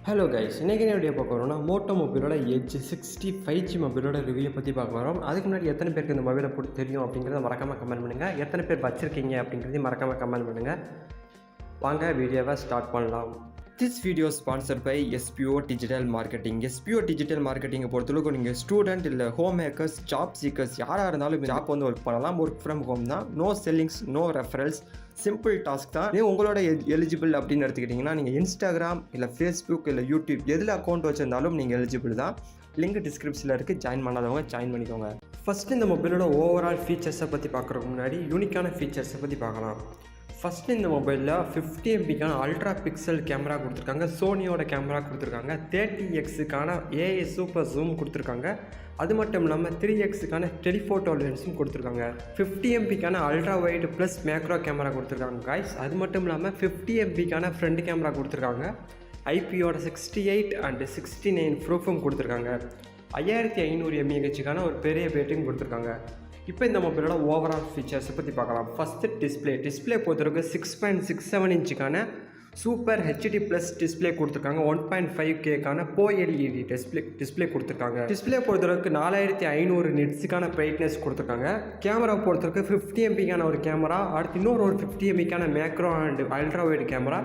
Hello guys, இன்றைக்கி என்ன video பார்க்க வரோம்னா மோட்டோ மொபைலோட எட்ஜ் 60 5G மொபைலோட ரிவ்யூ பற்றி பார்க்க வரோம். அதுக்கு முன்னாடி எத்தனை பேருக்கு இந்த மொபைலை போட்டு தெரியும் அப்படிங்கிறத மறக்காமல் கமெண்ட் பண்ணுங்கள். எத்தனை பேர் வச்சுருக்கீங்க அப்படிங்கிறதையும் மறக்காமல் கமெண்ட் பண்ணுங்கள். வாங்க வீடியோவை ஸ்டார்ட் பண்ணலாம். This video sponsored by SPO digital marketing. SPO digital மார்க்கெட்டிங்கை பொறுத்தளவுக்கு நீங்கள் ஸ்டூடெண்ட் இல்லை ஹோம் மேக்கர்ஸ், ஜாப் சீக்கர்ஸ் யாராக இருந்தாலும் ஜாப் வந்து ஒர்க் பண்ணலாம். ஒர்க் ஃப்ரம் ஹோம் தான். No sellings, no referrals, simple task தான். நீங்கள் உங்களோட எலிஜிபிள் அப்படின்னு எடுத்துக்கிட்டிங்கன்னா நீங்கள் இன்ஸ்டாகிராம் இல்லை ஃபேஸ்புக் இல்லை யூடியூப் எதில் அக்கௌண்ட் வச்சுருந்தாலும் நீங்கள் எலிஜிபிள் தான். லிங்க் டிஸ்கிரிப்ஷனில் இருக்குது. ஜாயின் பண்ணாதவங்க ஜாயின் பண்ணிக்கோங்க. ஃபஸ்ட்டு இந்த மொபைலோட ஓவரால் ஃபீச்சர்ஸை பற்றி பார்க்குறதுக்கு முன்னாடி யூனிக்கான ஃபீச்சர்ஸை பற்றி பார்க்கலாம். ஃபஸ்ட்டு இந்த மொபைலில் 50 MBக்கான அல்ட்ரா பிக்சல் கேமரா கொடுத்துருக்காங்க. சோனியோட கேமரா கொடுத்துருக்காங்க. 30Xக்கான ஏஐ சூப்பர் ஜூம் கொடுத்துருக்காங்க. அது மட்டும் இல்லாமல் 3Xக்கான டெலிஃபோட்டோ லென்ஸும் கொடுத்துருக்காங்க. 50 MBக்கான ultra wide plus macro camera கொடுத்துருக்காங்க காய்ஸ். அது மட்டும் இல்லாமல் 50 MBக்கான ஃப்ரண்ட் கேமரா கொடுத்துருக்காங்க. ஐபியோட 68 அண்ட் 69 ப்ரூஃபும் கொடுத்துருக்காங்க. 5500 mAhக்கான ஒரு பெரிய பேட்டரியும் கொடுத்துருக்காங்க. இப்போ இந்த மொபைலோட ஓவரால் ஃபீச்சர்ஸை பற்றி பார்க்கலாம். ஃபஸ்ட்டு டிஸ்பிளே பொறுத்தவரைக்கும் 6.67 இன்ச்சுக்கான சூப்பர் ஹெச்டி ப்ளஸ் டிஸ்பிளே கொடுத்துருக்காங்க. 1.5Kக்கான எல்இடி டிஸ்பிளே கொடுத்துருக்காங்க. டிஸ்பிளே பொறுத்தவரைக்கும் 4500 நிட்ஸுக்கான பிரைட்னஸ் கொடுத்துருக்காங்க. கேமரா பொறுத்தவரைக்கும் 50 MBக்கான ஒரு கேமரா, அடுத்து இன்னொரு 50 MBக்கான macro and ultra wide camera,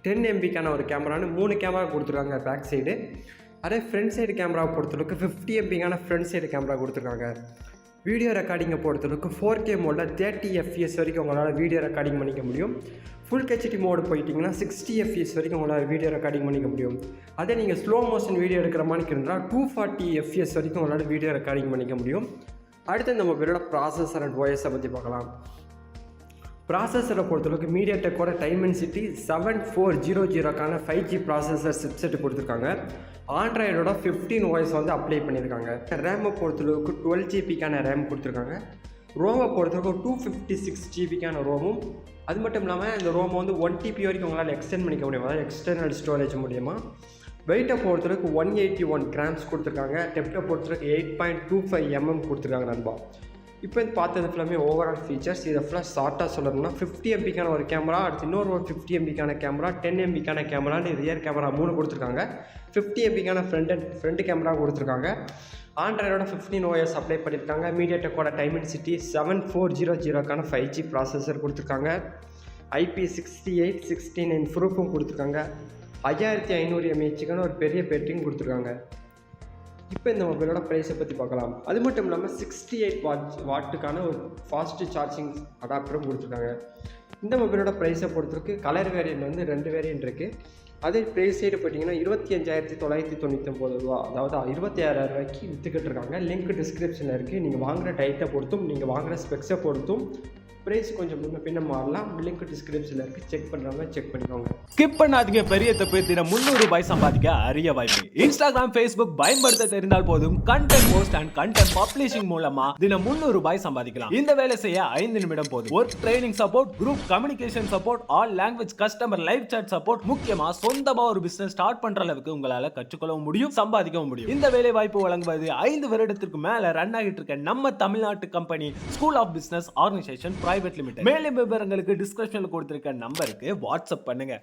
10 MBக்கான ஒரு கேமரான்னு 3 கேமரா கொடுத்துருக்காங்க பேக் சைடு. அதே ஃப்ரண்ட் சைடு கேமரா பொறுத்தளவுக்கு 50 MBக்கான ஃப்ரண்ட் சைடு கேமரா கொடுத்துருக்காங்க. வீடியோ ரெக்கார்டிங்கை பொறுத்தளவுக்கு 4K மோடில் 30 FPS வரைக்கும் உங்களால் வீடியோ ரெக்கார்டிங் பண்ணிக்க முடியும். ஃபுல் ஹெச்டி மோடு போயிட்டிங்கன்னா 60 FPS வரைக்கும் உங்களால் வீடியோ ரெக்கார்டிங் பண்ணிக்க முடியும். அதே நீங்கள் ஸ்லோ மோஷன் வீடியோ எடுக்கிற மாதிரி இருந்தால் 240 FPS வரைக்கும் உங்களால் வீடியோ ரெக்கார்டிங் பண்ணிக்க முடியும். அடுத்து இந்த மொபைலோட ப்ராசஸர் அண்ட் ஓஎஸை பற்றி பார்க்கலாம். ப்ராசஸரை பொறுத்தளவுக்கு மீடியாடெக்கோட டைமென்சிட்டி 7400க்கான 5G ப்ராசஸர் சிப்செட் கொடுத்துருக்காங்க. ஆண்ட்ராய்டோட 15 OS வந்து அப்ளை பண்ணியிருக்காங்க. ரேமை பொறுத்தளவுக்கு 12 GBக்கான ரேம் கொடுத்துருக்காங்க. ரோமை பொறுத்தளவுக்கு 256 GBக்கான ரோமும், அது மட்டும் இல்லாமல் இந்த ரோமை வந்து 1 TB வரைக்கும் உங்களால் எக்ஸ்டெண்ட் பண்ணிக்க முடியும். அதாவது எக்ஸ்டர்னல் ஸ்டோரேஜ் மூலியமா. வெயிட்டை பொறுத்தளவுக்கு 181 கிராம்ஸ் கொடுத்துருக்காங்க. டெப்ட்டை பொறுத்தளவுக்கு 8.25 mm கொடுத்துருக்காங்க நண்பா. இப்போ பார்த்தது ஃபுல்லாமே ஓவரால் ஃபீச்சர்ஸ். இதை ஃபுல்லாக ஷார்ட்டாக சொல்லணும்னா 50 MBக்கான ஒரு கேமரா, அடுத்து இன்னொரு 50 MBக்கான கேமரா, 10 MBக்கான கேமரான்னு ரியர் கேமரா 3 கொடுத்துருக்காங்க. 50 MBக்கான ஃப்ரண்ட் கேமரா கொடுத்துருக்காங்க. ஆண்ட்ராய்டோட 15 OS அப்ளை பண்ணியிருக்காங்க. மீடியாடெக்கோட டைமென்சிட்டி 7400க்கான 5G ப்ராசஸர் கொடுத்துருக்காங்க. IP68 69 ப்ரூஃபும் கொடுத்துருக்காங்க. 5500 mAhக்கான ஒரு பெரிய பேட்டரியும் கொடுத்துருக்காங்க. இப்போ இந்த மொபைலோட ப்ரைஸை பற்றி பார்க்கலாம். அது மட்டும் இல்லாமல் 68 வாட்டுக்கான ஒரு ஃபாஸ்ட்டு சார்ஜிங் அடாப்டரும் கொடுத்துருக்காங்க. இந்த மொபைலோட ப்ரைஸை பொறுத்தவரைக்கு கலர் வேரியன்ட் வந்து 2 வேரியன்ட் இருக்குது. அதே ப்ரைஸ் சைடு பார்த்தீங்கன்னா 25,999 ரூபா, அதாவது 26,000 ரூபாய்க்கு விற்றுக்கிட்டு இருக்காங்க. லிங்க் டிஸ்கிரிப்ஷனில் இருக்குது. நீங்கள் வாங்குகிற டைத்தை பொறுத்தும் நீங்கள் வாங்குகிற ஸ்பெக்ஸை பொறுத்தும் ப்ரைஸ் கொஞ்சம் முன்ன பின்ன மாறலாம். லிங்க் டிஸ்கிரிப்ஷனில் இருக்குது. செக் பண்ணுறவங்க செக் பண்ணிக்கோங்க. ஸ்கிப் பண்ணாதீங்க. பெரிய தப்பு. தினம் 300 ரூபாய் சம்பாதிக்க அரிய வாய்ப்பு. இன்ஸ்டாகிராம், ஃபேஸ்புக் பயன்படுத்த தெரிந்தால் போதும் content post and content publishing மூலமா தினம் 300 ரூபாய் சம்பாதிக்கலாம். இந்த வேலை செய்ய 5 நிமிடம் போதும். Work training support, group communication support, all language customer live chat support, முக்கியமா சொந்தமா ஒரு பிசினஸ் ஸ்டார்ட் பண்ற அளவுக்கு உங்களால கற்றுக்கொள்ளவும் முடியும், சம்பாதிக்கவும் முடியும். இந்த வேலை வாய்ப்பு வழங்குவது 5 வருடத்திற்கு மேல ரன் ஆகிட்டு இருக்க நம்ம தமிழ்நாட்டு company school of business organisation private limited. மேலும் விவரங்களுக்கு டிஸ்கிரிப்ஷன்ல கொடுத்திருக்க நம்பருக்கு வாட்ஸ்அப் பண்ணுங்க.